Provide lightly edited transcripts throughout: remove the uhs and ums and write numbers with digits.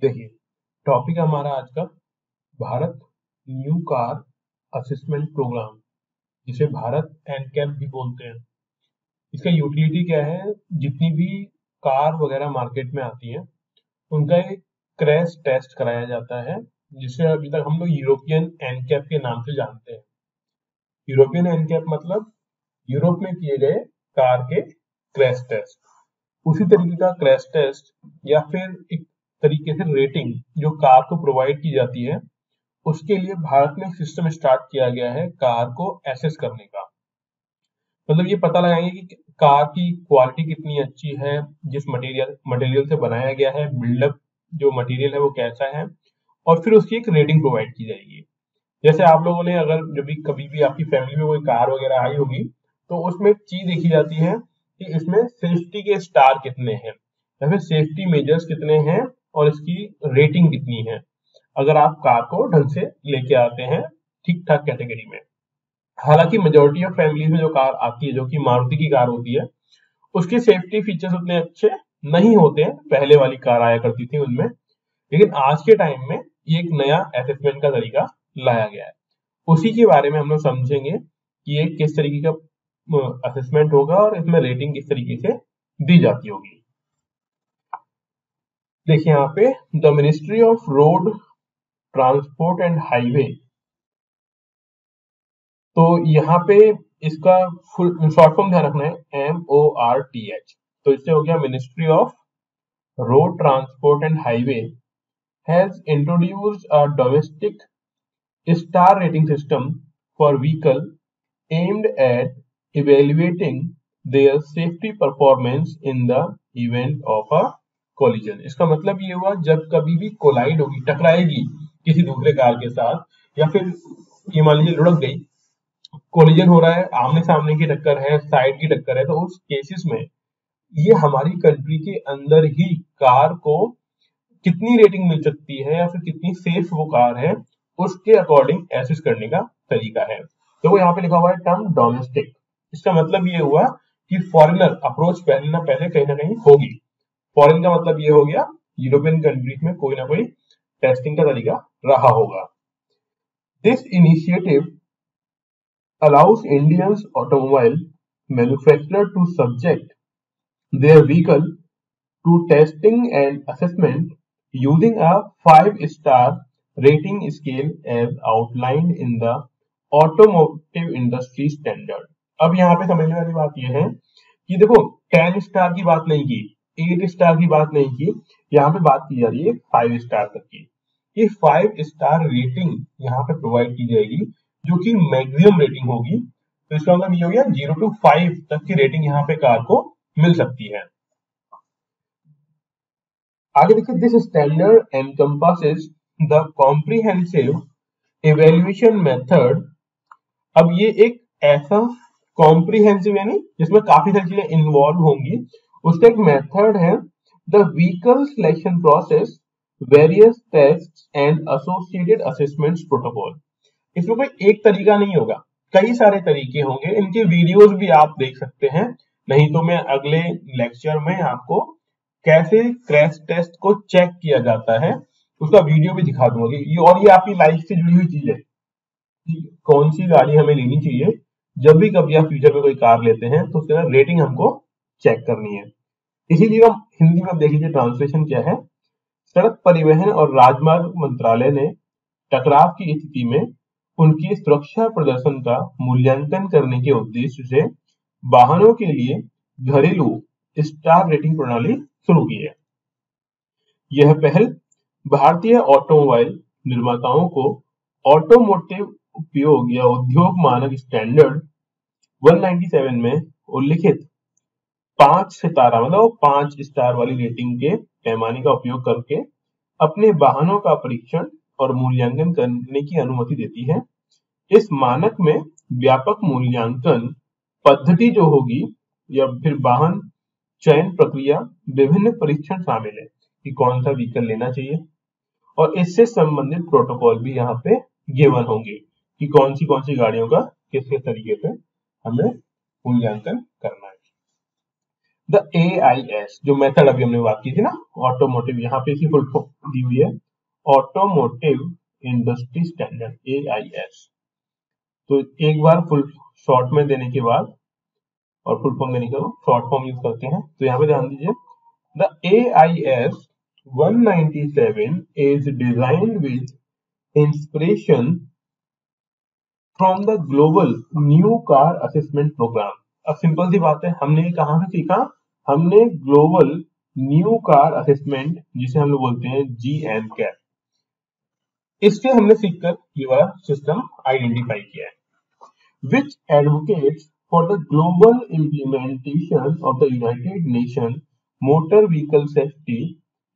देखिए, टॉपिक हमारा आज का Bharat new car assessment programme, जिसे भारत एनकैप भी बोलते हैं। इसका यूटिलिटी क्या है? जितनी भी कार वगैरह मार्केट में आती हैं उनका एक क्रैश टेस्ट कराया जाता है, जिसे अभी तक हम लोग यूरोपियन एनकैप के नाम से जानते हैं। यूरोपियन एनकैप मतलब यूरोप में किए गए कार के क्रैश टेस्ट। उसी तरीके का क्रैश टेस्ट या फिर एक तरीके से रेटिंग जो कार को प्रोवाइड की जाती है, उसके लिए भारत में एक सिस्टम स्टार्ट किया गया है कार को एसेस करने का। मतलब ये पता लगाएंगे कि कार की क्वालिटी कितनी अच्छी है, जिस मटेरियल मटेरियल से बनाया गया है, बिल्डअप जो मटेरियल है वो कैसा है, और फिर उसकी एक रेटिंग प्रोवाइड की जाएगी। जैसे आप लोगों ने अगर जब भी कभी भी आपकी फैमिली में कोई कार वगैरह आई होगी, तो उसमें एक चीज देखी जाती है कि इसमें सेफ्टी के स्टार कितने हैं या फिर सेफ्टी मेजर्स कितने हैं और इसकी रेटिंग कितनी है, अगर आप कार को ढंग से लेके आते हैं ठीक ठाक कैटेगरी में। हालांकि मेजोरिटी ऑफ फैमिली में जो कार आती है, जो कि मारुति की कार होती है, उसके सेफ्टी फीचर्स उतने अच्छे नहीं होते हैं। पहले वाली कार आया करती थी उनमें, लेकिन आज के टाइम में ये एक नया असेसमेंट का तरीका लाया गया है। उसी के बारे में हम लोग समझेंगे कि ये किस तरीके का असेसमेंट होगा और इसमें रेटिंग किस तरीके से दी जाती होगी। देखिए यहाँ पे the ministry of road transport and highway, तो यहाँ पे इसका फुल शॉर्ट फॉर्म ध्यान रखना है, MORTH। तो इससे हो गया ministry of road transport and highway has introduced a domestic star rating system for vehicle aimed at evaluating their safety performance in the event of a collision। इसका मतलब ये हुआ जब कभी भी कोलाइड होगी, टकराएगी किसी दूसरे कार के साथ, या फिर ये मान लीजिए लुढ़क गई, कोलिजन हो रहा है, आमने सामने की टक्कर है, साइड की टक्कर है, तो उस केसेस में ये हमारी कंट्री के अंदर ही कार को कितनी रेटिंग मिल सकती है या फिर कितनी सेफ वो कार है, उसके अकॉर्डिंग एसेस करने का तरीका है। तो वो यहाँ पे लिखा हुआ है टर्म डोमेस्टिक। इसका मतलब ये हुआ कि फॉरेनर अप्रोच पहले ना कहीं होगी। फॉरेन का मतलब ये हो गया यूरोपियन कंट्रीज में कोई ना कोई टेस्टिंग का तरीका रहा होगा। This initiative allows Indian automobile manufacturer to subject their vehicle to testing and assessment using a 5-star rating scale as outlined in the automotive industry standard। अब यहाँ पे समझने वाली बात यह है कि देखो, 10 स्टार की बात नहीं की, 8 स्टार की बात नहीं की, यहाँ पे बात की जा रही है 5 स्टार तक की। ये 5 स्टार रेटिंग यहाँ पे प्रोवाइड की जाएगी, जो कि मैक्सिमम रेटिंग होगी। तो इसका मतलब ये हो गया 0 to 5 तक की रेटिंग यहाँ पे कार को मिल सकती है। आगे देखिए, this standard encompasses the comprehensive evaluation method. अब ये एक ऐसा कॉम्प्रिहेंसिव यानी जिसमें काफी सारी चीजें इन्वॉल्व होंगी, उसका एक मेथड है the vehicle selection process, various test and associated assessments protocol. इसमें कोई एक तरीका नहीं होगा, कई सारे तरीके होंगे। इनके वीडियोस भी आप देख सकते हैं, नहीं तो मैं अगले लेक्चर में आपको कैसे क्रैश टेस्ट को चेक किया जाता है उसका वीडियो भी दिखा दूंगा। ये आपकी लाइफ से जुड़ी हुई चीज है कि कौन सी गाड़ी हमें लेनी चाहिए। जब भी कभी आप फ्यूचर में कोई कार लेते हैं तो उसका रेटिंग हमको चेक करनी है। इसीलिए हम हिंदी में देख लीजिए ट्रांसलेशन क्या है। सड़क परिवहन और राजमार्ग मंत्रालय ने टकराव की स्थिति में उनकी सुरक्षा प्रदर्शन का मूल्यांकन करने के उद्देश्य से वाहनों के लिए घरेलू स्टार रेटिंग प्रणाली शुरू की है। यह पहल भारतीय ऑटोमोबाइल निर्माताओं को ऑटोमोटिव उपयोग या उद्योग मानक स्टैंडर्ड 197 में उल्लिखित 5 सितारा मतलब 5 स्टार वाली रेटिंग के पैमाने का उपयोग करके अपने वाहनों का परीक्षण और मूल्यांकन करने की अनुमति देती है। इस मानक में व्यापक मूल्यांकन पद्धति जो होगी या फिर वाहन चयन प्रक्रिया, विभिन्न परीक्षण शामिल है कि कौन सा व्हीकल लेना चाहिए, और इससे संबंधित प्रोटोकॉल भी यहाँ पे गिवन होंगे कि कौन सी गाड़ियों का किस किस तरीके से हमें मूल्यांकन करना है। द AIS जो मेथड अभी हमने बात की थी ना, ऑटोमोटिव, यहाँ पे इसकी फुल फॉर्म दी हुई है ऑटोमोटिव इंडस्ट्री स्टैंडर्ड AIS। तो एक बार फुल शॉर्ट में देने के बाद और फुल फॉर्म देने के बाद शॉर्ट फॉर्म यूज करते हैं। तो यहाँ पे ध्यान दीजिए, the AIS 197 is designed with inspiration from the global new car assessment program। अब सिंपल सी बात है, हमने कहाँ से सीखा, हमने ग्लोबल न्यू कार असेसमेंट जिसे हम लोग बोलते हैं GNCAP, इससे हमने सीखकर ये वाला सिस्टम आइडेंटिफाई किया है। Which advocates for the global implementation of the United Nation motor vehicle safety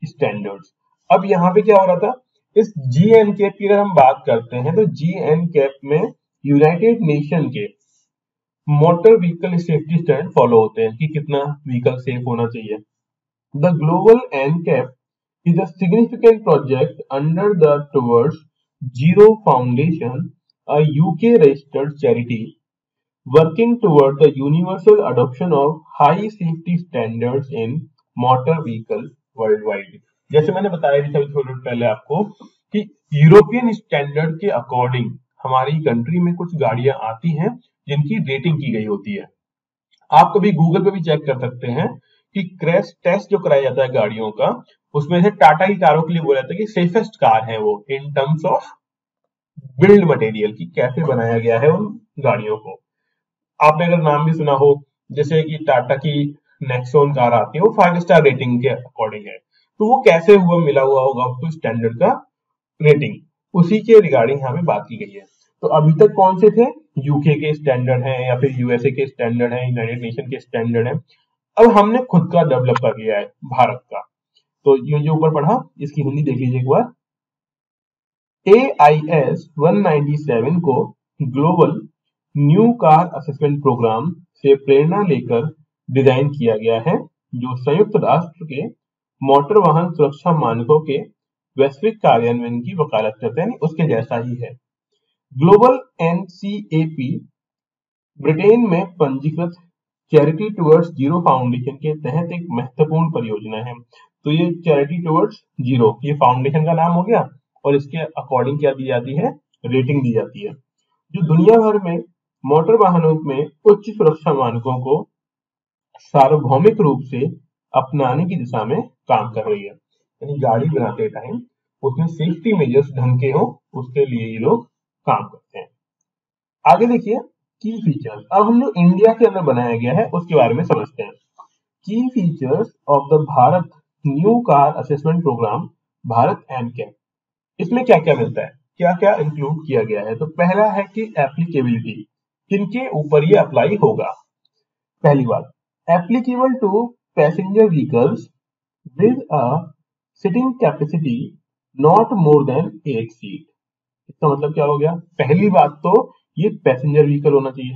standards. अब यहाँ पे क्या हो रहा था, इस GNCAP की अगर हम बात करते हैं तो GNCAP में यूनाइटेड नेशन के motor vehicle safety standard follow होते हैं कि कितना व्हीकल सेफ होना चाहिए। The global NCAP is a significant project under the Towards Zero Foundation, a UK registered charity working toward the universal adoption of high safety standards in motor vehicle worldwide। जैसे मैंने बताया भी था थोड़ी पहले आपको कि यूरोपियन स्टैंडर्ड के अकॉर्डिंग हमारी कंट्री में कुछ गाड़ियां आती हैं जिनकी रेटिंग की गई होती है। आप कभी गूगल पे भी चेक कर सकते हैं कि क्रैश टेस्ट जो कराया जाता है गाड़ियों का, उसमें से टाटा की कारों के लिए बोला जाता है कि सेफेस्ट कार है वो in terms of build material की, कैसे बनाया गया है उन गाड़ियों को। आपने अगर नाम भी सुना हो, जैसे कि टाटा की नेक्सॉन कार आती है, वो 5 स्टार रेटिंग के अकॉर्डिंग है, तो वो कैसे हुआ, मिला हुआ होगा उसको स्टैंडर्ड का रेटिंग, उसी के रिगार्डिंग यहाँ पे बात की गई है। तो अभी तक कौन से थे, यूके के स्टैंडर्ड हैं या फिर यूएसए के स्टैंडर्ड हैं, यूनाइटेड नेशन के स्टैंडर्ड हैं। अब हमने खुद का डेवलप कर लिया है भारत का। तो ये जो ऊपर पढ़ा इसकी हिंदी देख लीजिए एक बार। AIS 197 को global new car assessment programme से प्रेरणा लेकर डिजाइन किया गया है, जो संयुक्त राष्ट्र के मोटर वाहन सुरक्षा मानकों के वैश्विक कार्यान्वयन की वकालत करते हैं, उसके जैसा ही है। ग्लोबल NCAP ब्रिटेन में पंजीकृत चैरिटी टुवर्ड्स जीरो फाउंडेशन के तहत एक महत्वपूर्ण परियोजना है। तो ये चैरिटी टुवर्ड्स जीरो, ये फाउंडेशन का नाम हो गया और इसके अकॉर्डिंग क्या दी जाती है, रेटिंग दी जाती है, जो दुनिया भर में मोटर वाहनों में उच्च सुरक्षा मानकों को सार्वभौमिक रूप से अपनाने की दिशा में काम कर रही है। यानी गाड़ी बनाते टाइम उसमें सेफ्टी मेजर्स ढंग के हो, उसके लिए ये लोग काम करते हैं। आगे देखिए की फीचर्स, अब हम लोग इंडिया के अंदर बनाया गया है उसके बारे में समझते हैं। की features of the Bharat new car assessment programme Bharat NCAP, इसमें क्या क्या मिलता है, क्या क्या इंक्लूड किया गया है। तो पहला है कि एप्लीकेबिलिटी, किनके ऊपर ये अप्लाई होगा। पहली बात, applicable to passenger vehicles with a sitting capacity not more than 8 seat. इसका मतलब क्या हो गया, पहली बात तो ये पैसेंजर व्हीकल होना चाहिए।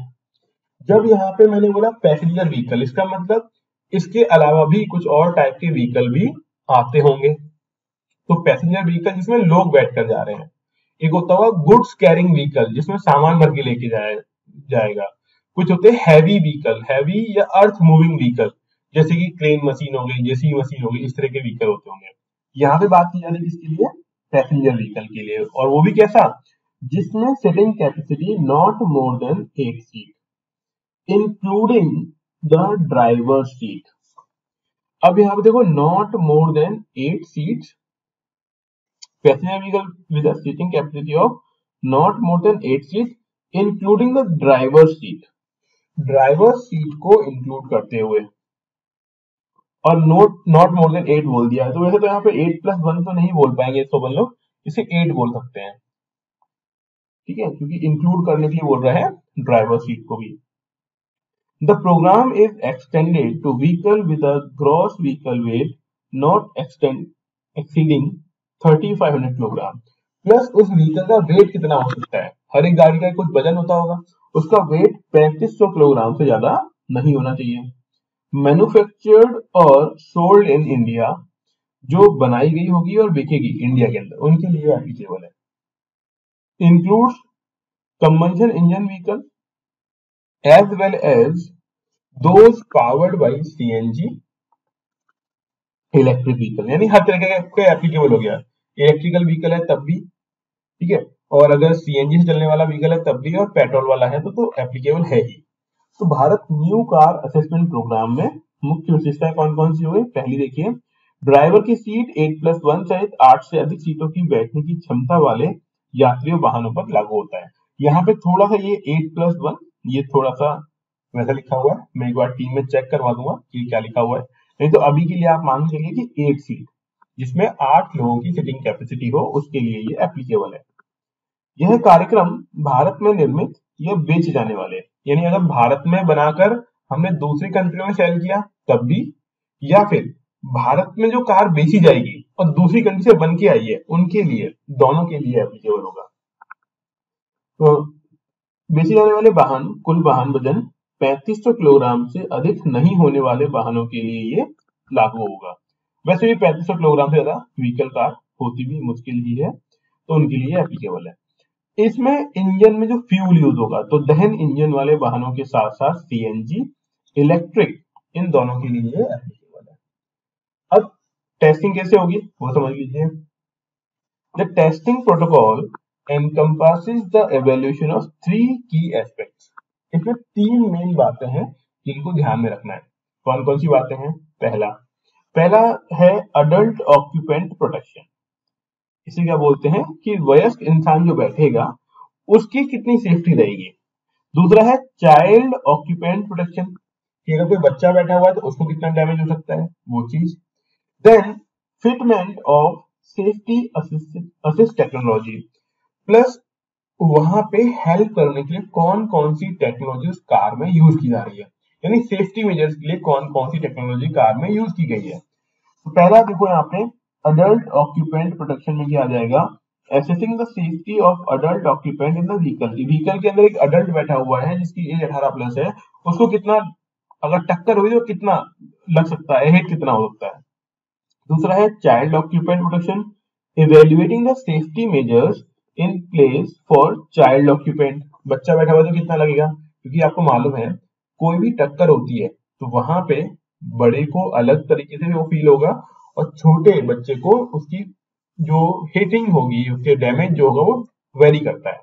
जब यहाँ पे मैंने बोला पैसेंजर व्हीकल, इसका मतलब इसके अलावा भी कुछ और टाइप के व्हीकल भी आते होंगे। तो पैसेंजर व्हीकल जिसमें लोग बैठ कर जा रहे हैं, एक होता हुआ गुड्स कैरिंग व्हीकल जिसमें सामान भर के लेके जाएगा, कुछ होते हैं हैवी व्हीकल, हैवी या अर्थ मूविंग व्हीकल, जैसे कि क्रेन मशीन हो गई, जेसीबी मशीन हो गई, इस तरह के व्हीकल होते होंगे। यहाँ पे बात की जा रही है किसके लिए, पैसेंजर व्हीकल के लिए, और वो भी कैसा, जिसमें sitting capacity not more than 8 seat including the driver seat. अब यहाँ पे देखो, not more than 8 seats, passenger vehicle with a seating capacity of not more than 8 seat including the driver seat, driver seat को include करते हुए, और not more than 8 बोल दिया है। तो वैसे तो यहाँ पे 8+1 तो नहीं बोल पाएंगे तो अपन लोग इसे 8 बोल सकते हैं, ठीक है, क्योंकि इंक्लूड करने के लिए बोल रहा है ड्राइवर सीट को भी। The program is extended to vehicle with a gross vehicle weight not exceeding 3500 kilogram, plus उस व्हीकल का वेट कितना हो सकता है, हर एक गाड़ी का कुछ वजन होता होगा, उसका वेट 3500 किलोग्राम से ज्यादा नहीं होना चाहिए। मैन्युफैक्चर्ड और सोल्ड इन इंडिया, जो बनाई गई होगी और बिकेगी इंडिया के अंदर, उनके लिए एप्लीकेबल है। Includes combustion engine vehicle as well as those powered by CNG electric vehicle, यानी हर तरह का एप्लीकेबल हो गया। इलेक्ट्रिकल व्हीकल है तब भी, ठीक है, और अगर सीएनजी से चलने वाला व्हीकल है तब भी, और पेट्रोल वाला है तो एप्लीकेबल है ही। तो Bharat new car assessment programme में मुख्य विशेषताएं कौन कौन सी हुई, पहली देखिए, ड्राइवर की सीट 8+1 सहित 8 से अधिक सीटों की बैठने की क्षमता वाले यात्रियों वाहनों पर लागू होता है। यहाँ पे थोड़ा सा ये 8+1 ये थोड़ा सा वैसा लिखा हुआ है, मैं एक बार टीम में चेक करवा दूंगा कि क्या लिखा हुआ है। नहीं तो अभी के लिए आप मान के चलिए कि 8 सीट जिसमें 8 लोगों की सीटिंग कैपेसिटी हो, उसके लिए ये एप्लीकेबल है। यह कार्यक्रम भारत में निर्मित या बेचे जाने वाले, यानी अगर भारत में बनाकर हमने दूसरी कंट्रियों में सेल किया तब भी, या फिर भारत में जो कार बेची जाएगी और दूसरी कंट्री से बन के आई है उनके लिए, दोनों के लिए एप्लीकेबल होगा। तो बेचे जाने वाले वाहन, कुल वाहन वजन 3500 किलोग्राम से अधिक नहीं होने वाले वाहनों के लिए ये लागू होगा। वैसे भी 3500 किलोग्राम से ज्यादा व्हीकल कार होती भी मुश्किल ही है, तो उनके लिए एप्लीकेबल है। इसमें इंजन में जो फ्यूल यूज होगा, तो दहन इंजन वाले वाहनों के साथ साथ सीएनजी, इलेक्ट्रिक, इन दोनों के लिए एप्लीकेबल है। अब टेस्टिंग कैसे होगी वो समझ लीजिए। The testing protocol encompasses the evaluation of 3 key aspects। इसमें 3 मेन बातें हैं जिनको ध्यान में रखना है। कौन कौन सी बातें हैं? पहला पहला है अडल्ट ऑक्यूपेंट प्रोटेक्शन। इसे क्या बोलते हैं कि वयस्क इंसान जो बैठेगा उसकी कितनी सेफ्टी रहेगी। दूसरा है चाइल्ड ऑक्यूपेंट प्रोटेक्शन, कि अगर कोई बच्चा बैठा हुआ है तो उसको कितना डैमेज हो सकता है, वो चीज। Then fitment of safety assist technology, plus वहां पे हेल्प करने के लिए कौन कौन सी टेक्नोलॉजी उस कार में यूज की जा रही है, यानी सेफ्टी मेजर्स के लिए कौन कौन सी टेक्नोलॉजी कार में यूज की गई है। तो पहला देखो यहाँ पे अडल्ट ऑक्यूपेंट प्रोटेक्शन में क्या आ जाएगा, assessing the safety of adult occupant in the vehicle. Vehicle के अंदर एक अडल्ट बैठा हुआ है जिसकी एज 18+ है, उसको कितना अगर टक्कर हुई तो कितना लग सकता है, हिट कितना हो सकता है। दूसरा है child occupant protection, evaluating the safety measures in place for child occupant. बच्चा बैठा हुआ तो कितना लगेगा, क्योंकि आपको मालूम है कोई भी टक्कर होती है तो वहां पे बड़े को अलग तरीके से वो फील होगा और छोटे बच्चे को उसकी जो हिटिंग होगी, उसके डैमेज जो होगा वो वेरी करता है।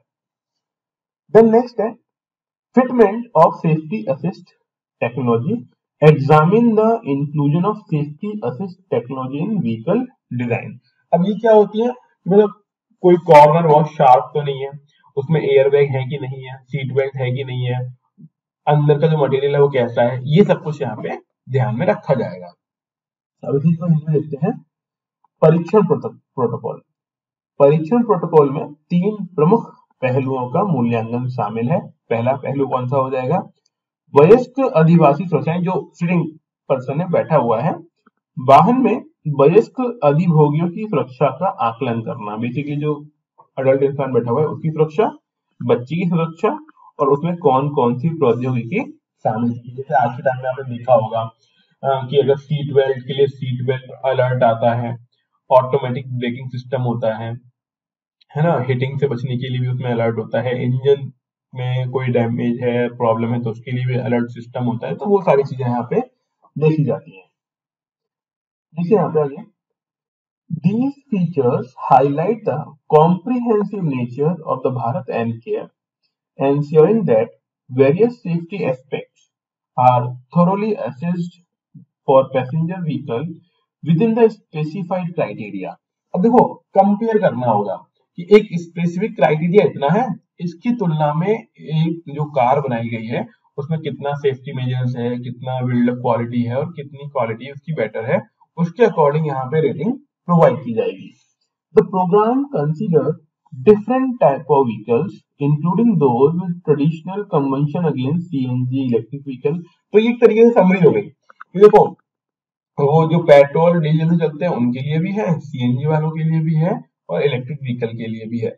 देन नेक्स्ट है fitment of safety assist technology, examine the inclusion of safety assist technology in vehicle design. अब ये क्या होती है, मतलब कोई कॉर्नर बहुत शार्प तो नहीं है, उसमें एयरबैग है कि नहीं है, सीट बेल्ट है कि नहीं है, अंदर का जो मटेरियल है वो कैसा है, ये सब कुछ यहाँ पे ध्यान में रखा जाएगा। अब इसी को हिंदी में देखते हैं परीक्षण प्रोटोकॉल। परीक्षण प्रोटोकॉल में 3 प्रमुख पहलुओं का मूल्यांकन शामिल है। पहला पहलू कौन सा हो जाएगा, वयस्क अधिवासी सुरक्षा, जो सिटिंग पर्सन है बैठा हुआ है, वाहन में वयस्क अधिभोगियों की सुरक्षा का आकलन करना। बेसिकली जो अडल्ट इंसान बैठा हुआ है उसकी सुरक्षा, बच्चे की सुरक्षा, और उसमें कौन कौन सी प्रौद्योगिकी शामिल की। जैसे आज के टाइम में आपने देखा होगा कि अगर सीट बेल्ट के लिए सीट बेल्ट अलर्ट आता है, ऑटोमेटिक ब्रेकिंग सिस्टम होता है ना, हिटिंग से बचने के लिए भी उसमें अलर्ट होता है, इंजन में कोई डैमेज है, प्रॉब्लम है तो उसके लिए भी अलर्ट सिस्टम होता है। तो वो सारी चीजें यहाँ पे देखी जाती हैं। देखिए यहाँ पे आगे, these features highlight the comprehensive nature of the Bharat NCAP, ensuring that various safety aspects are thoroughly assessed for passenger vehicle within the specified criteria। अब देखो कंपेयर करना होगा कि एक स्पेसिफिक क्राइटेरिया इतना है, इसकी तुलना में एक जो कार बनाई गई है उसमें कितना सेफ्टी मेजर्स है, कितना बिल्डअप क्वालिटी है और कितनी क्वालिटी उसकी बेटर है, उसके अकॉर्डिंग यहाँ पे रेटिंग प्रोवाइड की जाएगी। The programme consider different type of vehicles including those with traditional convention against CNG electric vehicle। तो ये एक तरीके से समरी हो गई कि देखो वो जो पेट्रोल डीजल से चलते हैं उनके लिए भी है, सीएनजी वालों के लिए भी है और इलेक्ट्रिक व्हीकल के लिए भी है।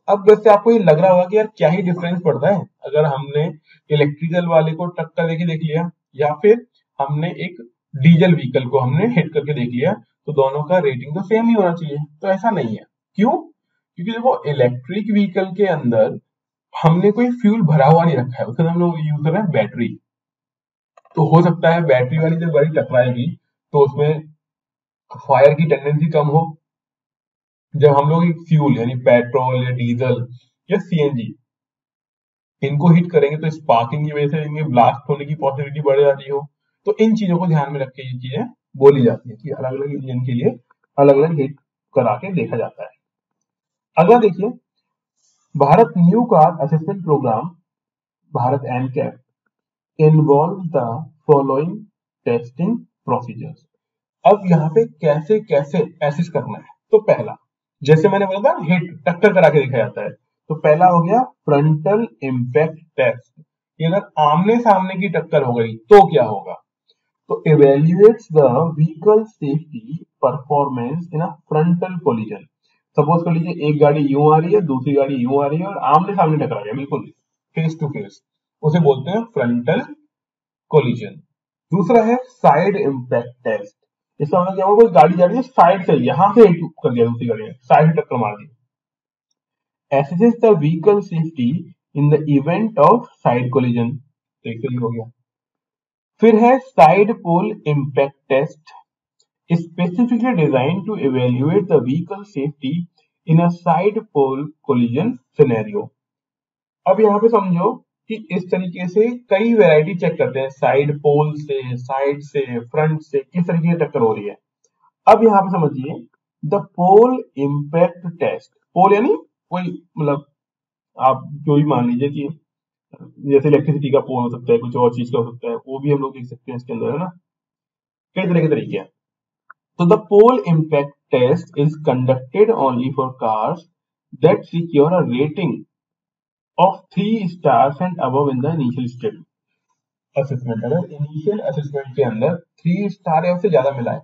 अब वैसे आपको ये लग रहा होगा कि यार क्या ही डिफरेंस पड़ता है अगर हमने इलेक्ट्रिकल वाले को टक्कर देके देख लिया या फिर हमने एक डीजल व्हीकल को हमने हिट करके देख लिया, तो दोनों का रेटिंग तो सेम ही होना चाहिए। तो ऐसा नहीं है। क्यों? क्योंकि देखो इलेक्ट्रिक व्हीकल के अंदर हमने कोई फ्यूल भरा हुआ नहीं रखा है, उसके अंदर हम लोग यूज कर रहे हैं बैटरी। तो हो सकता है बैटरी वाली जब गाड़ी टकराएगी तो उसमें फायर की टेंडेंसी कम हो। जब हम लोग एक फ्यूल यानी पेट्रोल या डीजल या सीएनजी इनको हिट करेंगे तो स्पार्किंग की वजह से इनके ब्लास्ट होने की पॉसिबिलिटी बढ़ जाती हो। तो इन चीजों को ध्यान में रख के ये चीजें बोली जाती है कि अलग अलग इंजन के लिए अलग अलग हिट करा के देखा जाता है। अगला देखिए, Bharat new car assessment programme, Bharat NCAP involve the following testing procedures. अब यहाँ पे कैसे कैसे एसेस करना है, तो पहला, जैसे मैंने बोला था हिट टक्कर करा के देखा जाता है, तो पहला हो गया फ्रंटल इम्पैक्ट टेस्ट। कि अगर आमने सामने की टक्कर हो गई तो क्या होगा, तो evaluates the vehicle safety performance in a frontal collision. Suppose कर लीजिए एक गाड़ी यूं आ रही है, दूसरी गाड़ी यूं आ रही है और आमने सामने टकरा गया, बिल्कुल फेस टू फेस, उसे बोलते हैं फ्रंटल कोलिजन। दूसरा है साइड इम्पैक्ट टेस्ट। इसका मतलब क्या होगा, कोई गाड़ी जा रही है साइड से, यहां से हिट कर दिया दूसरी गाड़ी ने, साइड से टक्कर मार दी। Assesses the vehicle safety in the event of side collision, तो एक तो ये हो गया। फिर है side pole impact test, specifically design to evaluate the vehicle safety in a side pole collision scenario. अब यहाँ पे समझो कि इस तरीके से कई वैरायटी चेक करते हैं, साइड पोल से, साइड से, फ्रंट से, किस तरीके से टक्कर हो रही है। अब यहाँ पे समझिए द पोल इम्पैक्ट टेस्ट। पोल यानी कोई मतलब आप जो भी मान लीजिए कि जैसे इलेक्ट्रिसिटी का पोल हो सकता है, कुछ और चीज का हो सकता है, वो भी हम लोग देख सकते हैं इसके अंदर, है ना। कई तरह के तरीके हैं। तो the pole impact test is conducted only for cars that secure a rating of 3 stars and above in the initial stage assessment. अगर इनिशियल असेसमेंट के अंदर 3 स्टार या उससे ज्यादा मिला है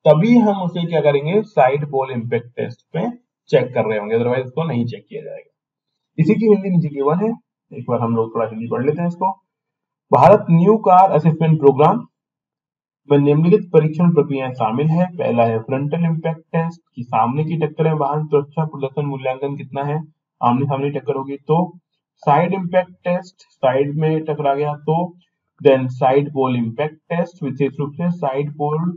तभी हम उसे क्या करेंगे, साइड पोल इम्पैक्ट टेस्ट पे चेक कर रहे होंगे, अदरवाइज उसको नहीं चेक किया जाएगा। इसी की हिंदी नीचे गिवन है, एक बार हम लोग थोड़ा हिंदी पढ़ लेते हैं इसको। Bharat new car assessment programme में निम्नलिखित परीक्षण प्रक्रियाएं शामिल है। पहला है फ्रंटल इम्पैक्ट टेस्ट, कि सामने की टक्कर में वाहन सुरक्षा प्रदर्शन मूल्यांकन कितना है, आमने सामने टक्कर होगी तो। साइड इम्पैक्ट टेस्ट, साइड में टकरा गया तो। Then side pole impact test, विशेष रूप से साइड पोल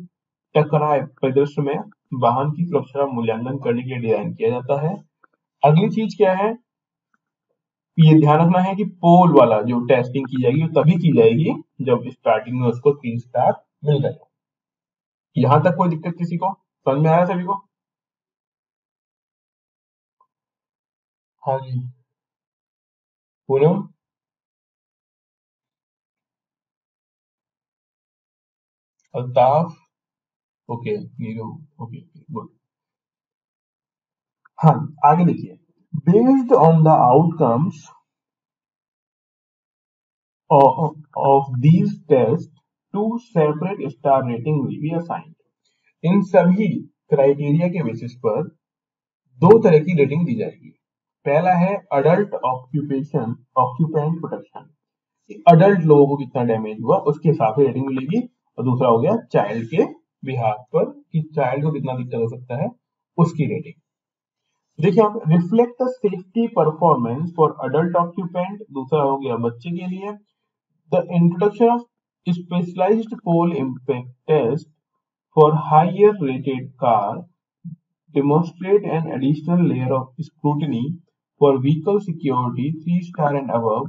टकराए परिदृश्य में वाहन की सुरक्षा मूल्यांकन करने के लिए डिजाइन किया जाता है। अगली चीज क्या है, ये ध्यान रखना है कि पोल वाला जो टेस्टिंग की जाएगी वो तभी की जाएगी जब स्टार्टिंग में उसको 3 स्टार मिल जाए। यहां तक कोई दिक्कत किसी को, समझ में आया सभी को? हाँ जी, Poonam, Altaf, okay, Neeru, okay, good. हाँ, आगे देखिए, based on the outcomes of these tests, 2 separate star rating will be assigned. इन सभी क्राइटेरिया के बेसिस पर 2 तरह की रेटिंग दी जाएगी। पहला है adult occupation occupant protection, adult लोगों को कितना डैमेज हुआ उसके हिसाब से रेटिंग मिलेगी। और दूसरा हो गया चाइल्ड के बिहाफ पर, कि चाइल्ड को कितना दिक्कत हो सकता है उसकी रेटिंग। देखिए आप, reflect the safety performance for adult occupant, दूसरा हो गया बच्चे के लिए। The introduction of specialised pole impact test for higher rated car demonstrate an additional layer of scrutiny for vehicle security 3 star and above,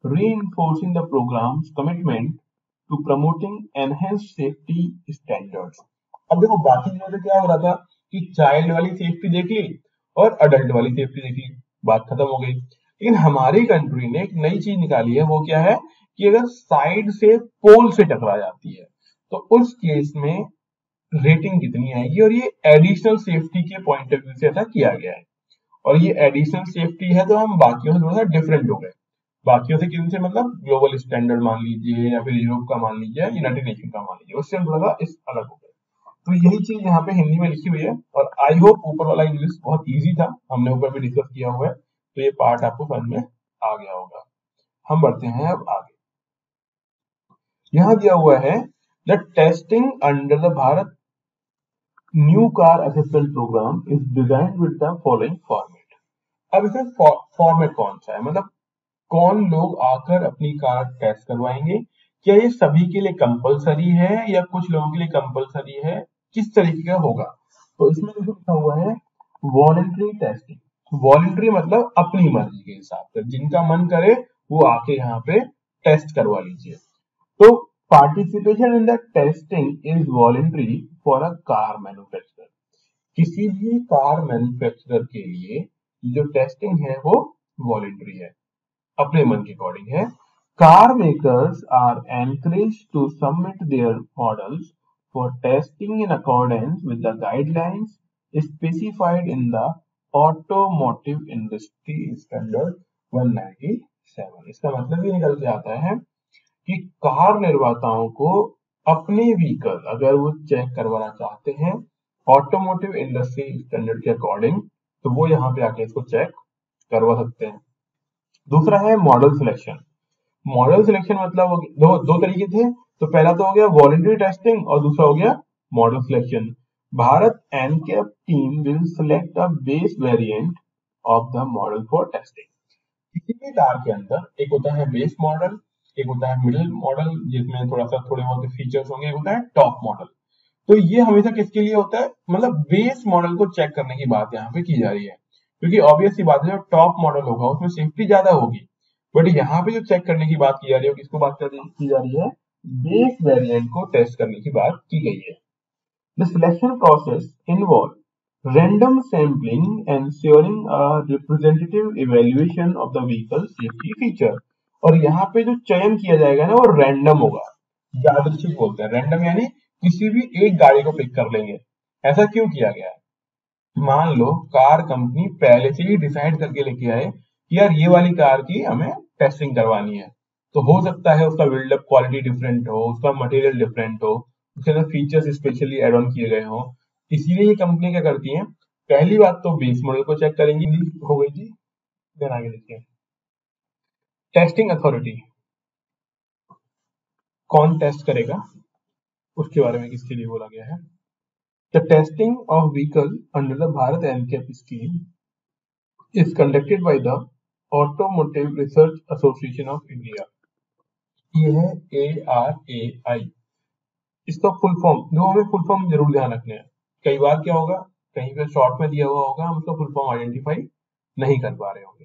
reinforcing the program's commitment to promoting enhanced safety standards. अब देखो बाकी चीजों से क्या हो रहा था कि चाइल्ड वाली सेफ्टी देख ली और अडल्ट वाली सेफ्टी देख ली, बात खत्म हो गई। लेकिन हमारी कंट्री ने एक नई चीज निकाली है, वो क्या है कि अगर साइड से पोल से टकरा जाती है तो उस केस में रेटिंग कितनी आएगी, और ये एडिशनल सेफ्टी के पॉइंट ऑफ व्यू से ऐसा किया गया है। और ये एडिशनल सेफ्टी है तो हम बाकियों से थोड़ा सा डिफरेंट हो गए। बाकियों से किन से, मतलब ग्लोबल स्टैंडर्ड मान लीजिए या फिर यूरोप का मान लीजिए, यूनाइटेड नेशन का मान लीजिए, उससे हम थोड़ा सा इस अलग हो गए। तो यही चीज यहाँ पे हिंदी में लिखी हुई है, और आई होप ऊपर वाला इंग्लिश बहुत ईजी था, हमने ऊपर भी डिस्कस किया हुआ है, तो ये पार्ट आपको समझ में आ गया होगा। हम बढ़ते हैं अब आगे। यहाँ दिया हुआ है the testing under the Bharat new car assessment programme is design with the following format. अब इसमें फॉर्मेट कौन सा है, मतलब कौन लोग आकर अपनी कार टेस्ट करवाएंगे, क्या ये सभी के लिए कंपलसरी है या कुछ लोगों के लिए कंपलसरी है, किस तरीके का होगा? तो इसमें देखो लिखा हुआ है वॉलंटरी टेस्टिंग। वॉलंटरी मतलब अपनी मर्जी के हिसाब से, जिनका मन करे वो आके यहाँ पे टेस्ट करवा लीजिए। तो participation in the testing is voluntary for a car manufacturer. किसी भी कार मैन्युफैक्चरर के लिए जो टेस्टिंग है वो वॉलंटरी है, अपने मन के अकॉर्डिंग है। Car makers are encouraged to submit their models for testing in accordance with the guidelines specified in the automotive industry standard 197। इसका मतलब ये निकल के आता है कि कार निर्माताओं को अपने व्हीकल अगर वो चेक करवाना चाहते हैं ऑटोमोटिव इंडस्ट्री स्टैंडर्ड के अकॉर्डिंग, तो वो यहाँ पे आके इसको चेक करवा सकते हैं। दूसरा है मॉडल सिलेक्शन। मॉडल सिलेक्शन मतलब दो तरीके थे। तो पहला तो हो गया वॉलंटरी टेस्टिंग और दूसरा हो गया model selection. Bharat NCAP team will select a base variant of the model for testing. किसी भी कार के अंदर एक होता है बेस मॉडल, एक होता है मिडिल मॉडल जिसमें थोड़े बहुत फीचर्स होंगे, एक होता है टॉप मॉडल। तो ये हमेशा किसके लिए होता है, मतलब बेस मॉडल को चेक करने की बात यहाँ पे की जा रही है, क्योंकि ऑब्वियस सी बात है जो टॉप मॉडल होगा उसमें सेफ्टी ज्यादा होगी। बट यहाँ पे जो चेक करने की बात की जा रही है किसको बात की जा रही है, बेस वेरिएंट को टेस्ट करने की बात की गई है। The selection process involves random sampling ensuring a representative evaluation of the vehicle safety feature। और यहाँ पे जो चयन किया जाएगा ना वो रैंडम होगा, यादृच्छिक बोलते हैं। रैंडम यानी किसी भी एक गाड़ी को पिक कर लेंगे। ऐसा क्यों किया गया है? मान लो कार कंपनी पहले से ही डिसाइड करके लेके आए कि यार ये वाली कार की हमें टेस्टिंग करवानी है, तो हो सकता है उसका बिल्ड अप क्वालिटी डिफरेंट हो, उसका मटेरियल डिफरेंट हो, उसके अंदर फीचर्स स्पेशली एड ऑन किए गए हो। इसीलिए ये कंपनी क्या करती है, पहली बात तो बेस मॉडल को चेक करेंगी। हो गई थी, देन आगे देखिए टेस्टिंग अथॉरिटी कौन टेस्ट करेगा उसके बारे में किसके लिए बोला गया है। The testing of vehicle under the Bharat NCAP scheme is conducted by the Automotive Research Association of India। ये है ARAI। इसका फुल फॉर्म जो हमें फुल फॉर्म जरूर ध्यान रखने हैं। कई बार क्या होगा, कहीं पे शॉर्ट में दिया हुआ होगा, हम उसका फुल फॉर्म आइडेंटिफाई नहीं कर पा रहे होंगे।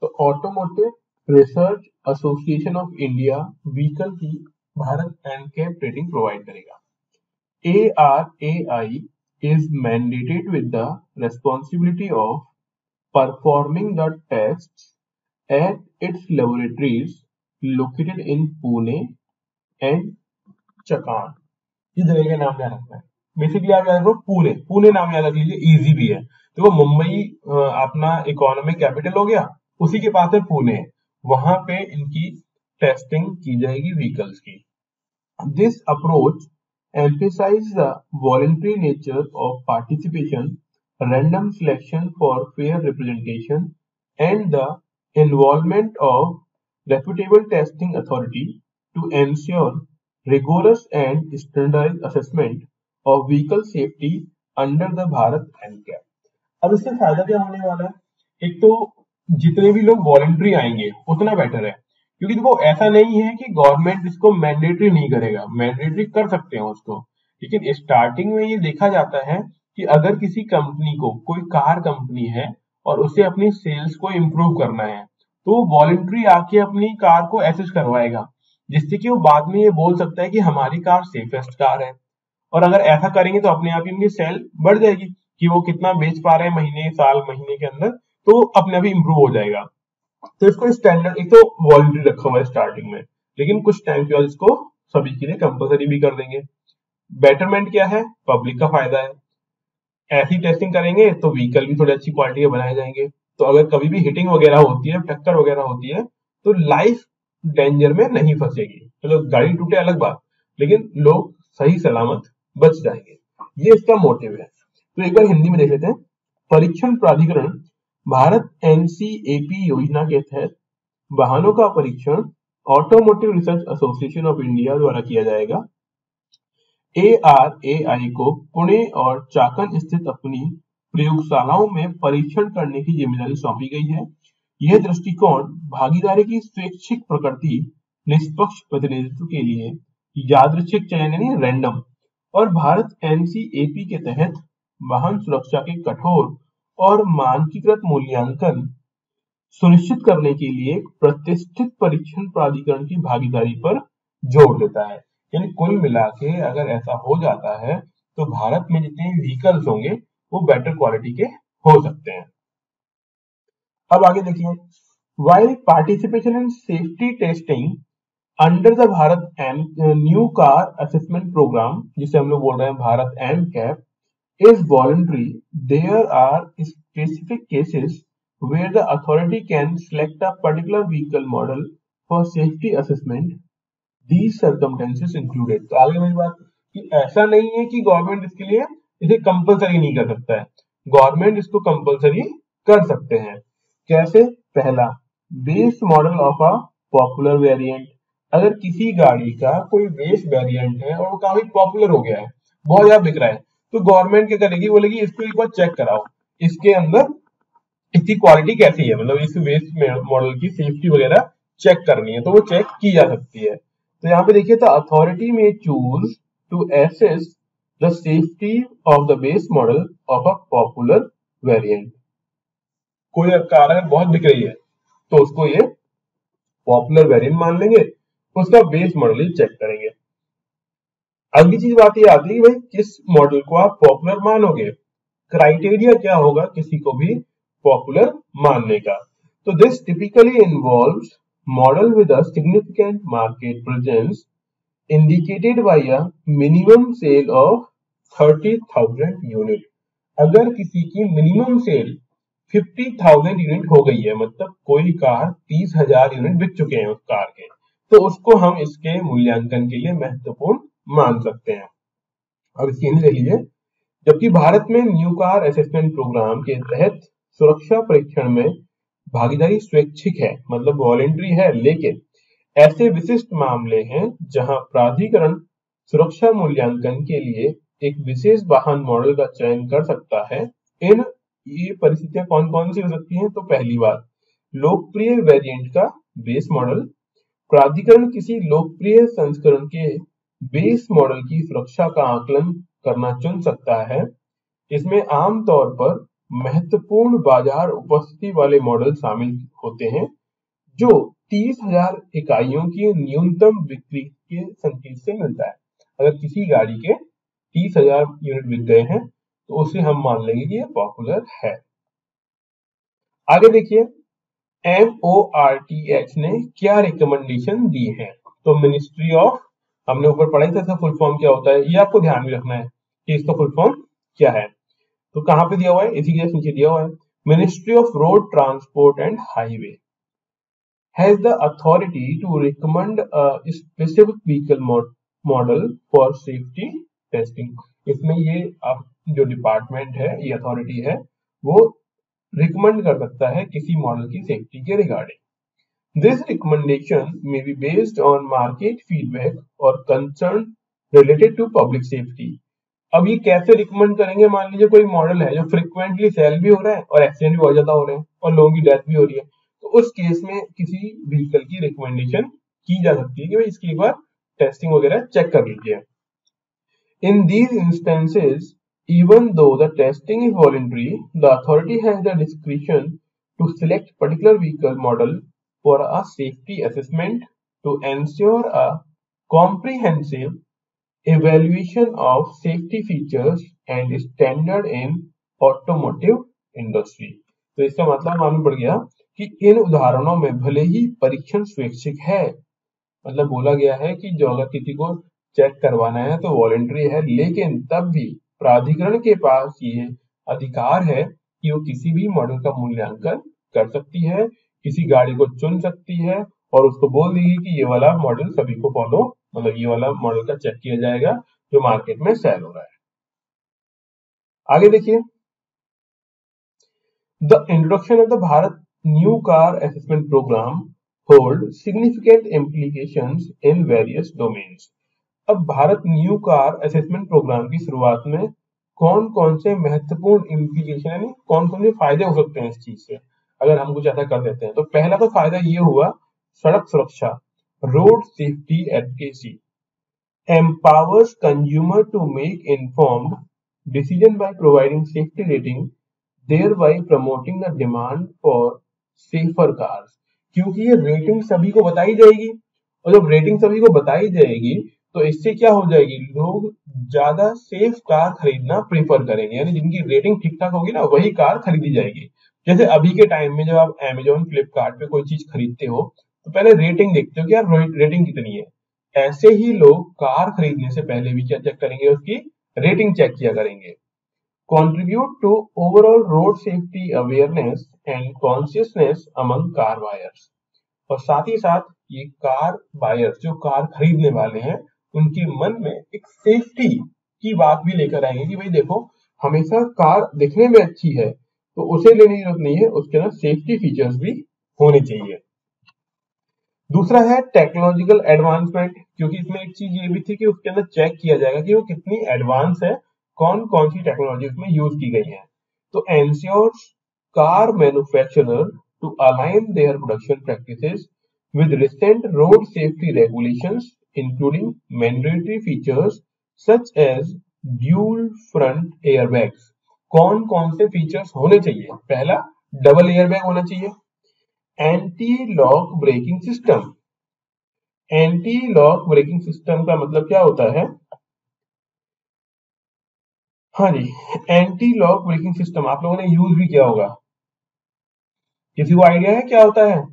तो automotive research association of India vehicle की भारत एनकैप रेटिंग प्रोवाइड करेगा। ARAI is mandated with the responsibility of performing the tests at its laboratories located in Pune and Chakan। ये जगह का नाम याद रखना है। बेसिकली आप याद रखो पुणे, पुणे नाम याद रख लीजिए, इजी भी है। तो वो मुंबई अपना इकोनॉमिक कैपिटल हो गया, उसी के पास है पुणे, वहां पे इनकी टेस्टिंग की जाएगी व्हीकल्स की। This approach emphasizes the voluntary nature of participation, random selection for fair representation, and the involvement of reputable testing authority to ensure rigorous and standardized assessment of vehicle safety under the Bharat NCAP। अब इससे फायदा क्या होने वाला है? एक तो जितने भी लोग वॉलंटरी आएंगे उतना बेटर है, क्योंकि देखो ऐसा नहीं है कि गवर्नमेंट इसको मैंडेटरी नहीं करेगा, मैंडेटरी कर सकते हैं उसको, लेकिन स्टार्टिंग में ये देखा जाता है कि अगर किसी कंपनी को, कोई कार कंपनी है और उसे अपनी सेल्स को इम्प्रूव करना है, तो वो वॉलंटरी आके अपनी कार को एसेस करवाएगा, जिससे कि वो बाद में ये बोल सकता है कि हमारी कार सेफेस्ट कार है। और अगर ऐसा करेंगे तो अपने आप ही उनकी सेल बढ़ जाएगी कि वो कितना बेच पा रहे हैं महीने, साल, महीने के अंदर, तो अपने आप ही इम्प्रूव हो जाएगा। तो इसको स्टैंडर्ड, एक तो वॉलंटरी रखा हुआ है स्टार्टिंग में, लेकिन कुछ टाइम के बाद इसको सभी के लिए कंपलसरी भी कर देंगे। बेटरमेंट क्या है, पब्लिक का फायदा है। ऐसी टेस्टिंग करेंगे तो व्हीकल भी थोड़ी अच्छी क्वालिटी के बनाए जाएंगे, तो अगर कभी भी हिटिंग वगैरह होती है, टक्कर वगैरह होती है, तो लाइफ डेंजर में नहीं फंसेगी। चलो गाड़ी टूटे अलग बात, लेकिन लोग सही सलामत बच जाएंगे। ये इसका मोटिव है। तो एक बार हिंदी में देख लेते हैं। परीक्षण प्राधिकरण भारत NCAP योजना के तहत वाहनों का परीक्षण automotive research association of India द्वारा किया जाएगा। ARAI को पुणे और चाकन स्थित अपनी प्रयोगशालाओं में परीक्षण करने की जिम्मेदारी सौंपी गई है। यह दृष्टिकोण भागीदारी की स्वैच्छिक प्रकृति, निष्पक्ष प्रतिनिधित्व के लिए यादृच्छिक चयन यानी रैंडम और भारत एनसीएपी के तहत वाहन सुरक्षा के कठोर और मानकीकृत मूल्यांकन सुनिश्चित करने के लिए एक प्रतिष्ठित परीक्षण प्राधिकरण की भागीदारी पर जोर देता है। यानी कुल मिला के अगर ऐसा हो जाता है तो भारत में जितने व्हीकल्स होंगे वो बेटर क्वालिटी के हो सकते हैं। अब आगे देखिए, while participation in safety testing under the Bharat new car assessment programme, जिसे हम लोग बोल रहे हैं Bharat NCAP, is voluntary, there are specific cases where the authority can select a particular vehicle model for safety assessment. These circumstances included. तो आगे मेरी बात कि ऐसा नहीं है कि गवर्नमेंट इसके लिए इसे कंपलसरी नहीं कर सकता है, गवर्नमेंट इसको कंपलसरी कर सकते हैं। कैसे? पहला, base model of a popular variant. अगर किसी गाड़ी का कोई बेस वेरिएंट है और वो काफी पॉपुलर हो गया है, बहुत ज्यादा बिक रहा है, तो गवर्नमेंट क्या करेगी, बोलेगी इसको एक बार चेक कराओ, इसके अंदर इसकी क्वालिटी कैसी है, मतलब इस बेस मॉडल की सेफ्टी वगैरह चेक करनी है, तो वो चेक की जा सकती है। तो यहाँ पे देखिए, the authority may choose to assess the safety of the base model of a popular variant. कोई कार अगर बहुत बिक रही है तो उसको ये पॉपुलर वेरिएंट मान लेंगे, उसका बेस मॉडल ही चेक करेंगे। अगली चीज बात ये आती है भाई किस मॉडल को आप पॉपुलर मानोगे, क्राइटेरिया क्या होगा किसी को भी पॉपुलर मानने का। तो this typically involves model with a significant market presence indicated by a minimum cell of 30,000 unit. अगर किसी की मिनिमम सेल 50,000 यूनिट हो गई है, मतलब कोई कार 30,000 यूनिट बिक चुके हैं उस कार के, तो उसको हम इसके मूल्यांकन के लिए महत्वपूर्ण मान सकते हैं। अब इसकी ले लीजिए, जबकि भारत में न्यू कार असेसमेंट प्रोग्राम के तहत सुरक्षा परीक्षण में भागीदारी स्वैच्छिक है, मतलब वॉलेंट्री है, लेकिन ऐसे विशिष्ट मामले हैं जहां प्राधिकरण सुरक्षा मूल्यांकन के लिए एक विशेष वाहन मॉडल का चयन कर सकता है। इन ये परिस्थितियां कौन कौन सी हो सकती हैं? तो पहली बात, लोकप्रिय वेरिएंट का बेस मॉडल। प्राधिकरण किसी लोकप्रिय संस्करण के बेस मॉडल की सुरक्षा का आकलन करना चुन सकता है। इसमें आमतौर पर महत्वपूर्ण बाजार उपस्थिति वाले मॉडल शामिल होते हैं जो 30,000 इकाइयों की न्यूनतम बिक्री के संकेत से मिलता है। अगर किसी गाड़ी के 30,000 यूनिट बिक गए हैं तो उसे हम मान लेंगे कि यह पॉपुलर है। आगे देखिए, MORTH ने क्या रिकमेंडेशन दी है? तो मिनिस्ट्री ऑफ, हमने ऊपर पढ़ा था इसका फुल फॉर्म क्या होता है, ये आपको ध्यान में रखना है कि इसका फुल फॉर्म क्या है। तो कहां पे दिया हुआ है? इसी के नीचे दिया हुआ है, ministry of road transport and highway has the authority to recommend a specific vehicle model for safety testing। इसमें ये जो डिपार्टमेंट है, ये अथॉरिटी है, वो रिकमेंड कर सकता है किसी मॉडल की सेफ्टी के regarding. This recommendation may be based on market feedback or concern related to public safety। अब ये कैसे रिकमेंड करेंगे? मान लीजिए कोई मॉडल है जो फ्रिक्वेंटली सेल भी हो रहा है और एक्सीडेंट भी बहुत ज्यादा हो रहे हैं और लोगों की डेथ भी हो रही है, तो उस केस में किसी व्हीकल की रिकमेंडेशन की जा सकती है कि भाई इसकी एक बार टेस्टिंग वगैरह चेक कर लीजिए। In these instances, even though the testing is voluntary, the authority has the discretion to select particular vehicle model for a safety assessment to ensure a comprehensive evaluation of safety features and standard in automotive industry। तो इसका मतलब मालूम पड़ गया कि इन उदाहरणों में भले ही परीक्षण स्वैच्छिक है, मतलब बोला गया है कि जो अगर किसी को चेक करवाना है तो वॉलेंट्री है, लेकिन तब भी प्राधिकरण के पास ये अधिकार है कि वो किसी भी मॉडल का मूल्यांकन कर सकती है, किसी गाड़ी को चुन सकती है और उसको बोल देगी कि ये वाला मॉडल सभी को फॉलो, मतलब ये वाला मॉडल का चेक किया जाएगा जो मार्केट में सेल हो रहा है। आगे देखिए, the introduction of the Bharat new car assessment program hold significant implications in various domains. अब Bharat new car assessment program की शुरुआत में कौन कौन से महत्वपूर्ण इम्प्लीकेशन यानी कौन कौन से फायदे हो सकते हैं इस चीज से, अगर हम कुछ ऐसा कर देते हैं। तो पहला तो फायदा ये हुआ सड़क सुरक्षा, road safety advocacy, empowers consumer to make informed decision by providing safety rating, thereby promoting the demand for safer cars। क्योंकि ये रेटिंग सभी को बताई जाएगी, और जब रेटिंग सभी को बताई जाएगी तो इससे क्या हो जाएगी, लोग ज्यादा सेफ कार खरीदना प्रेफर करेंगे, यानी जिनकी रेटिंग ठीक ठाक होगी ना वही कार खरीदी जाएगी। जैसे अभी के टाइम में जब आप अमेजोन फ्लिपकार्ट पे कोई चीज खरीदते हो तो पहले रेटिंग देखते हो कि यार रेटिंग कितनी है, ऐसे ही लोग कार खरीदने से पहले भी क्या चेक करेंगे, उसकी रेटिंग चेक किया करेंगे। Contribute to overall road safety awareness and consciousness among car buyers, और साथ ही साथ ये कार बायर्स जो कार खरीदने वाले हैं उनके मन में एक सेफ्टी की बात भी लेकर आएंगे कि भाई देखो, हमेशा कार दिखने में अच्छी है तो उसे लेने की जरूरत नहीं है, उसके अंदर सेफ्टी फीचर्स भी होने चाहिए। दूसरा है टेक्नोलॉजिकल एडवांसमेंट, क्योंकि इसमें एक चीज ये भी थी कि उसके अंदर चेक किया जाएगा कि वो कितनी एडवांस है, कौन कौन सी टेक्नोलॉजी उसमें यूज की गई है। तो ensures car manufacturer to align their production practices with recent road safety regulations, including mandatory features such as dual front airbags। कौन कौन से फीचर्स होने चाहिए? पहला, डबल एयरबैग होना चाहिए। Anti lock braking system, anti lock braking system का मतलब क्या होता है? हाँ जी, एंटी लॉक ब्रेकिंग सिस्टम आप लोगों ने यूज भी किया होगा, किसी को आइडिया है क्या होता है?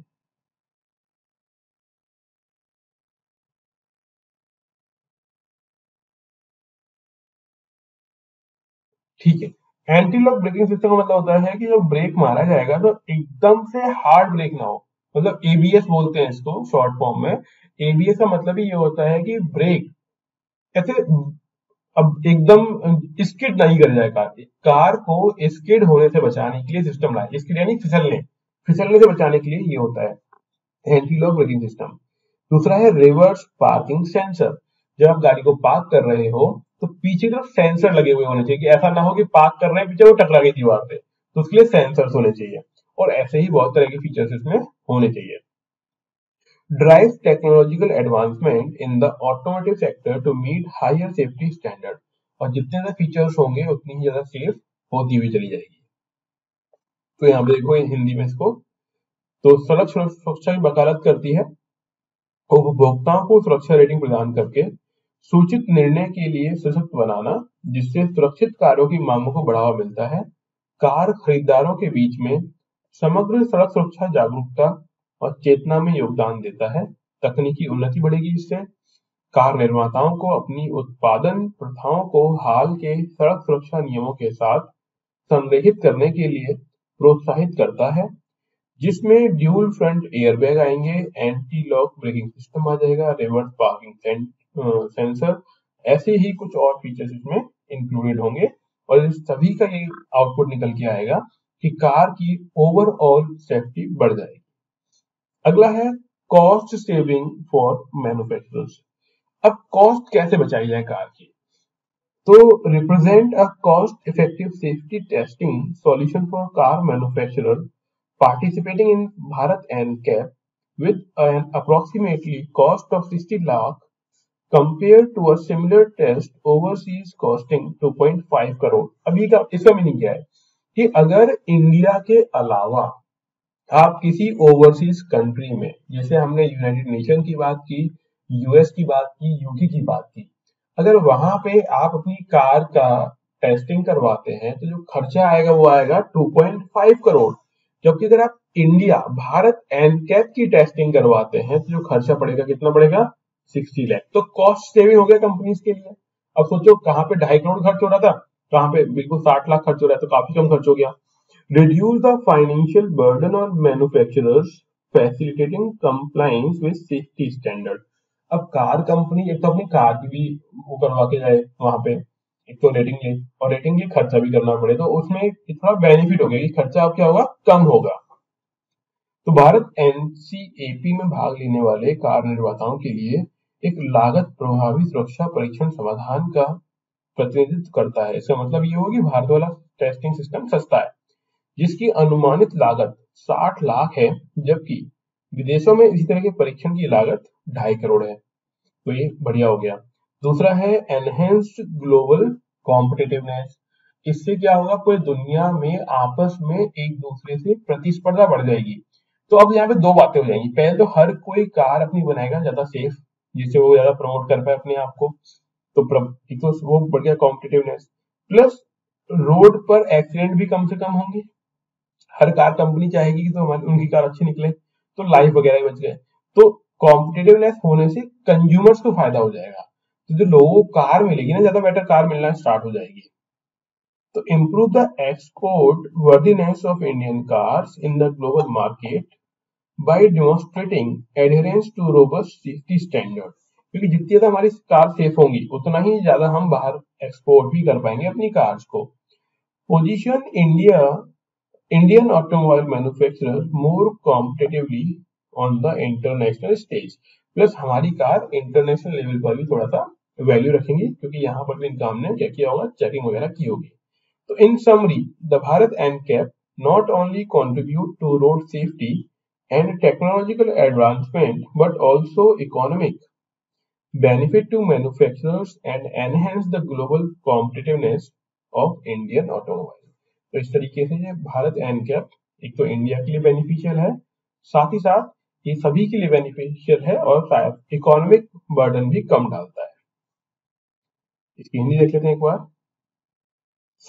ठीक है, एंटी लॉक ब्रेकिंग सिस्टम का मतलब होता है कि जब ब्रेक मारा जाएगा तो एकदम से हार्ड ब्रेक ना हो, मतलब एबीएस बोलते हैं इसको शॉर्ट फॉर्म में। एबीएस का मतलब ही ये होता है कि ब्रेक ऐसे अब एकदम स्किड नहीं कर जाए कार, कार को स्किड होने से बचाने के लिए सिस्टम लाए, स्किड यानी फिसलने, फिसलने से बचाने के लिए ये होता है एंटी लॉक ब्रेकिंग सिस्टम। दूसरा है रिवर्स पार्किंग सेंसर, जब आप गाड़ी को पार्क कर रहे हो तो पीछे की तरफ सेंसर लगे हुए होने चाहिए कि ऐसा ना हो कि पार्क कर रहे हैं पीछे वो टकरा गई दीवार पे, तो उसके लिए सेंसर्स होने चाहिए। और ऐसे ही बहुत तरह के फीचर्स इसमें होने चाहिए। Drive technological advancement in the automotive sector to meet higher safety standard, और जितने ज्यादा फीचर्स होंगे उतनी ही ज्यादा सेफ होती हुई चली जाएगी। तो यहाँ पे देखो हिंदी में इसको, तो सड़क सुरक्षा की वकालत करती है, उपभोक्ताओं को सुरक्षा रेटिंग प्रदान करके सूचित निर्णय के लिए सशक्त बनाना, जिससे सुरक्षित कारों की मांगों को बढ़ावा मिलता है। कार खरीदारों के बीच में समग्र सड़क सुरक्षा जागरूकता और चेतना में योगदान देता है। तकनीकी उन्नति बढ़ेगी इससे। कार निर्माताओं को अपनी उत्पादन प्रथाओं को हाल के सड़क सुरक्षा नियमों के साथ संरेखित करने के लिए प्रोत्साहित करता है, जिसमें ड्यूल फ्रंट एयरबैग आएंगे, एंटी लॉक ब्रेकिंग सिस्टम आ जाएगा, रिवर्स पार्किंग सेंसर, ऐसे ही कुछ और फीचर्स इसमें इंक्लूडेड होंगे, और इस सभी का ये आउटपुट निकल के आएगा कि कार की ओवरऑल सेफ्टी बढ़ जाएगी। अगला है कॉस्ट सेविंग फॉर मैन्युफैक्चरर्स। अब कॉस्ट कैसे बचाई जाए कार की? तो represent a cost effective safety testing solution for car manufacturer participating in Bharat NCAP with an approximately cost of 60 lakh compared to a similar test overseas costing 2.5 crore. अभी का इसका meaning क्या है कि अगर इंडिया के अलावा आप किसी ओवरसीज कंट्री में, जैसे हमने यूनाइटेड नेशन की बात की, यूएस की बात की, यूके की बात की, अगर वहां पे आप अपनी कार का टेस्टिंग करवाते हैं तो जो खर्चा आएगा वो आएगा 2.5 करोड़। जबकि अगर आप इंडिया भारत एनकैप की टेस्टिंग करवाते हैं तो जो खर्चा पड़ेगा कितना पड़ेगा? 60 लाख। तो कॉस्ट सेविंग हो गया कंपनीज के लिए। अब सोचो कहाँ पे 2.5 करोड़ खर्च हो रहा था, कहाँ पे बिल्कुल 60 लाख खर्च हो रहा है, तो काफी कम खर्च हो गया। Reduce the financial burden on manufacturers, facilitating compliance with safety standard। अब कार कंपनी एक तो अपनी कार की भी वो करवा के जाए वहां पे, एक तो रेटिंग ले, और रेटिंग के खर्चा भी करना पड़े, तो उसमें थोड़ा बेनिफिट हो गया कि खर्चा अब क्या होगा? कम होगा। तो भारत एनसीएपी में भाग लेने वाले कार निर्माताओं के लिए एक लागत प्रभावी सुरक्षा परीक्षण समाधान का प्रतिनिधित्व करता है। इसका मतलब ये होगा कि भारत वाला टेस्टिंग सिस्टम सस्ता है, जिसकी अनुमानित लागत 60 लाख है, जबकि विदेशों में इसी तरह के परीक्षण की लागत 2.5 करोड़ है, तो ये बढ़िया हो गया। दूसरा है एनहेंस्ड ग्लोबल कॉम्पिटिटिवनेस। इससे क्या होगा, पूरी दुनिया में आपस में एक दूसरे से प्रतिस्पर्धा बढ़ जाएगी। तो अब यहाँ पे दो बातें हो जाएंगी। पहले तो हर कोई कार अपनी बनाएगा ज्यादा सेफ, जिससे वो ज्यादा प्रमोट कर पाए अपने आप को, तो एक तो वो बढ़ गया कॉम्पिटिटिवनेस। प्लस रोड पर एक्सीडेंट भी कम से कम होंगे। हर कार कंपनी चाहेगी कि तो हमारी उनकी कार अच्छी निकले, तो लाइफ वगैरह भी बच गए। तो कॉम्पिटिटिवनेस होने से कंज्यूमर्स को फायदा हो जाएगा, तो जो लोगों को कार मिलेगी ना, ज्यादा बेटर कार मिलना स्टार्ट हो जाएगी। तो improve the export worthiness of Indian cars in the global market by demonstrating adherence to robust safety standard। क्योंकि जितनी ज्यादा हमारी कार सेफ होंगी उतना ही ज्यादा हम बाहर एक्सपोर्ट भी कर पाएंगे अपनी कार्स को। Position Indian automobile manufacturer more competitively on the international stage. Plus हमारी कार इंटरनेशनल लेवल पर भी थोड़ा सा वैल्यू रखेंगी, क्योंकि यहाँ पर भी इनका हमने क्या किया होगा, चेकिंग वगैरह की होगी। So in summary, the Bharat NCAP not only contribute to road safety and technological advancement, but also economic benefit to manufacturers and enhance the global competitiveness of Indian automobile। तो इस तरीके से ये भारत एनकैप एक तो इंडिया के लिए beneficial है, साथ ही साथ ये सभी के लिए बेनिफिशियल है, और शायद इकोनॉमिक बर्डन भी कम डालता है। इसकी हिंदी देख लेते हैं एक बार।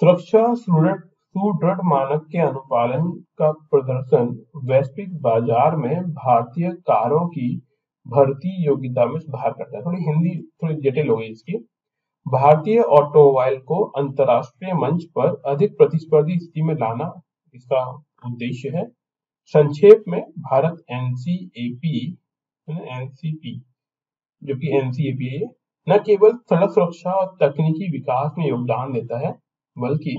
सुरक्षा सुदृढ़ मानक के अनुपालन का प्रदर्शन वैश्विक बाजार में भारतीय कारों की भर्ती योग्यता में सुधार करता है। थोड़ी हिंदी थोड़ी जटिल हो गई इसकी। भारतीय ऑटोमोबाइल को अंतर्राष्ट्रीय मंच पर अधिक प्रतिस्पर्धी स्थिति में लाना इसका उद्देश्य है। संक्षेप में भारत एनसीपी जो कि एनसीएपी है, न केवल सड़क सुरक्षा और तकनीकी विकास में योगदान देता है, बल्कि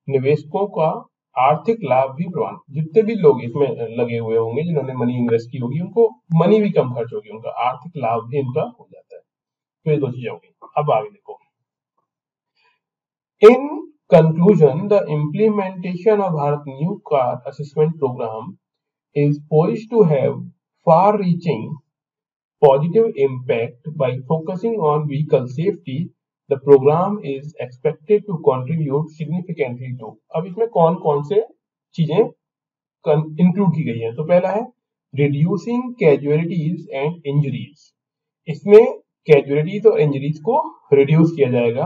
निवेशकों का आर्थिक लाभ भी प्रदान, जितने भी लोग इसमें लगे हुए होंगे, जिन्होंने मनी इन्वेस्ट की होगी, उनको मनी भी कम खर्च होगी, उनका आर्थिक लाभ भी इनका हो जाता है। तो ये दो चीजें होगी। अब आगे देखो। In conclusion, the implementation of Bharat new car assessment programme is poised to have far-reaching positive impact by focusing on vehicle safety. The program is expected to contribute significantly to। अब इसमें कौन कौन से चीजें इंक्लूड की गई हैं। तो पहला है रिड्यूसिंग कैजुअलिटीज एंड इंजरीज। इसमें कैजुअलिटीज और इंजरीज को रिड्यूस किया जाएगा,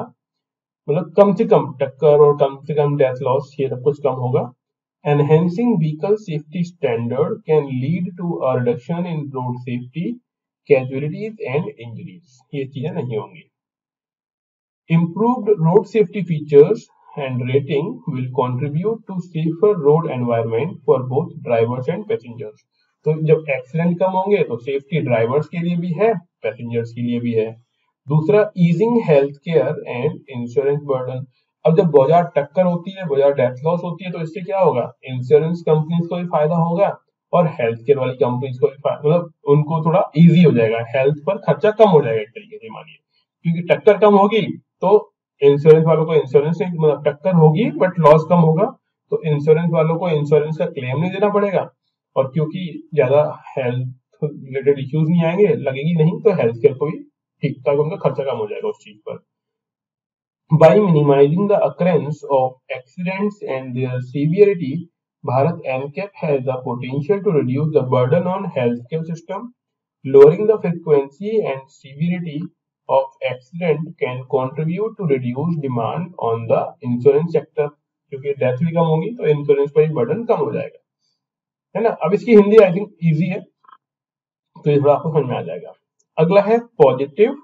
मतलब कम से कम टक्कर और कम से कम डेथ लॉस, ये सब कुछ कम होगा। Enhancing vehicle safety standard can lead to a reduction in road safety, casualties and injuries। ये चीजें नहीं होंगी। Improved road safety features and rating will contribute to safer road environment for both drivers and passengers। तो जब accident कम होंगे तो safety drivers के लिए भी है, पैसेंजर्स के लिए भी है। दूसरा, easing health care and insurance burden. अब जब बहुत ज्यादा टक्कर होती है, बहुत ज्यादा डेथ लॉस होती है, तो इससे क्या होगा, इंश्योरेंस कंपनीज को भी फायदा होगा और हेल्थ केयर वाली कंपनीज को भी मतलब उनको थोड़ा इजी हो जाएगा, हेल्थ पर खर्चा कम हो जाएगा एक तरीके से मानिए, क्योंकि टक्कर कम होगी तो इंश्योरेंस वालों को इंश्योरेंस से मतलब टक्कर होगी बट लॉस कम होगा, तो इंश्योरेंस वालों को इंश्योरेंस का क्लेम नहीं देना पड़ेगा, और क्योंकि ज्यादा हेल्थ रिलेटेड इश्यूज नहीं आएंगे, लगेगी नहीं, तो हेल्थ केयर को भी ठीक ठाक उनका खर्चा कम हो जाएगा उस चीज पर। By minimizing the occurrence of accidents and their severity, Bharat NCAP has the potential to reduce the burden on healthcare system. Lowering the frequency and severity of accident can contribute to reduce demand on the insurance sector। क्योंकि death भी कम होगी तो insurance पर burden कम हो जाएगा, है ना। अब इसकी हिंदी आई थिंक इजी है, तो ये थोड़ा आपको समझ में आ जाएगा। अगला है पॉजिटिव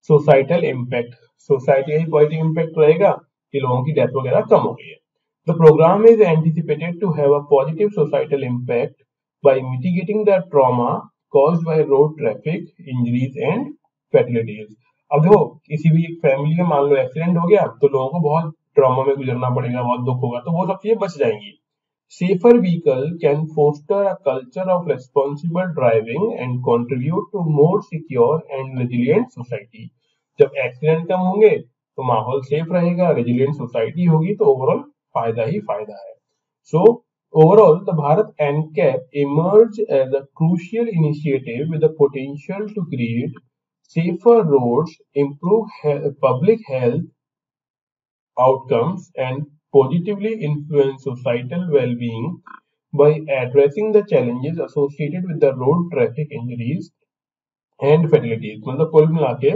सोसाइटल इम्पैक्ट। सोसाइटी का पॉजिटिव इम्पैक्ट रहेगा कि लोगों की डेथ वगैरह कम हो गई है। The programme is anticipated to have a positive societal impact by mitigating the trauma caused by road traffic injuries and fatalities. अब देखो, किसी भी एक फैमिली में मान लो एक्सीडेंट हो गया तो लोगों को बहुत ट्रॉमा में गुजरना पड़ेगा, बहुत दुख होगा, तो वो सब चीजें बच जाएंगी। Safer vehicle can foster a culture of responsible driving and contribute to more secure and resilient society। जब एक्सीडेंट कम होंगे तो माहौल सेफ रहेगा, रेजिलियंट सोसाइटी होगी, तो ओवरऑल फायदा ही फायदा है। सो Overall, the Bharat NCAP emerged as a crucial initiative with the potential to create safer roads, improve public health outcomes, and positively influence societal well-being by addressing the challenges associated with the road traffic injuries and fatalities. मतलब कुल मिला के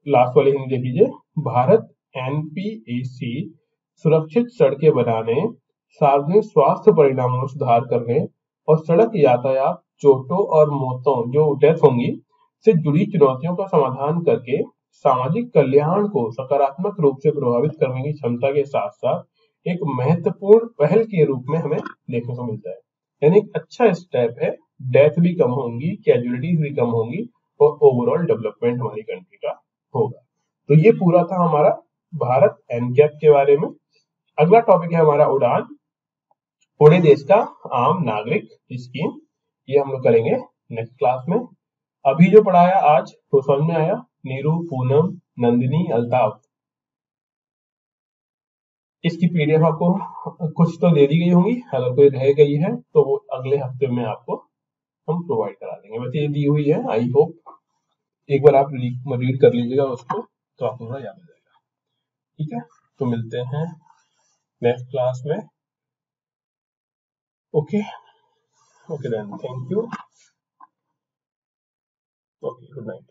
last वाली हिंदी देख लीजिए, भारत एनपीएसी सुरक्षित सड़कें बनाने, सार्वजनिक स्वास्थ्य परिणामों में सुधार करने और सड़क यातायात चोटों और मौतों जो डेथ होंगी से जुड़ी चुनौतियों का समाधान करके सामाजिक कल्याण को सकारात्मक रूप से प्रभावित करने की क्षमता के साथ साथ एक महत्वपूर्ण पहल के रूप में हमें देखने को मिलता है। यानी एक अच्छा स्टेप है, डेथ भी कम होंगी, कैजुअलिटीज भी कम होंगी और ओवरऑल डेवलपमेंट हमारी कंट्री का होगा। तो ये पूरा था हमारा भारत एनकैप के बारे में। अगला टॉपिक है हमारा उड़ान, पूरे देश का आम नागरिक स्कीम। ये हम लोग करेंगे नेक्स्ट क्लास में। अभी जो पढ़ाया आज तो समझ में आया? नीरू, पूनम, नंदिनी, अल्ताफ, इसकी पीडीएफ आपको कुछ तो दे दी गई होंगी, अगर कोई रह गई है तो वो अगले हफ्ते में आपको हम प्रोवाइड करा देंगे। वैसे ये दी हुई है, आई होप एक बार आप रीड कर लीजिएगा उसको तो आपको थोड़ा याद आ जाएगा। ठीक है, तो मिलते हैं नेक्स्ट क्लास में। Okay okay then, thank you. Okay, good night.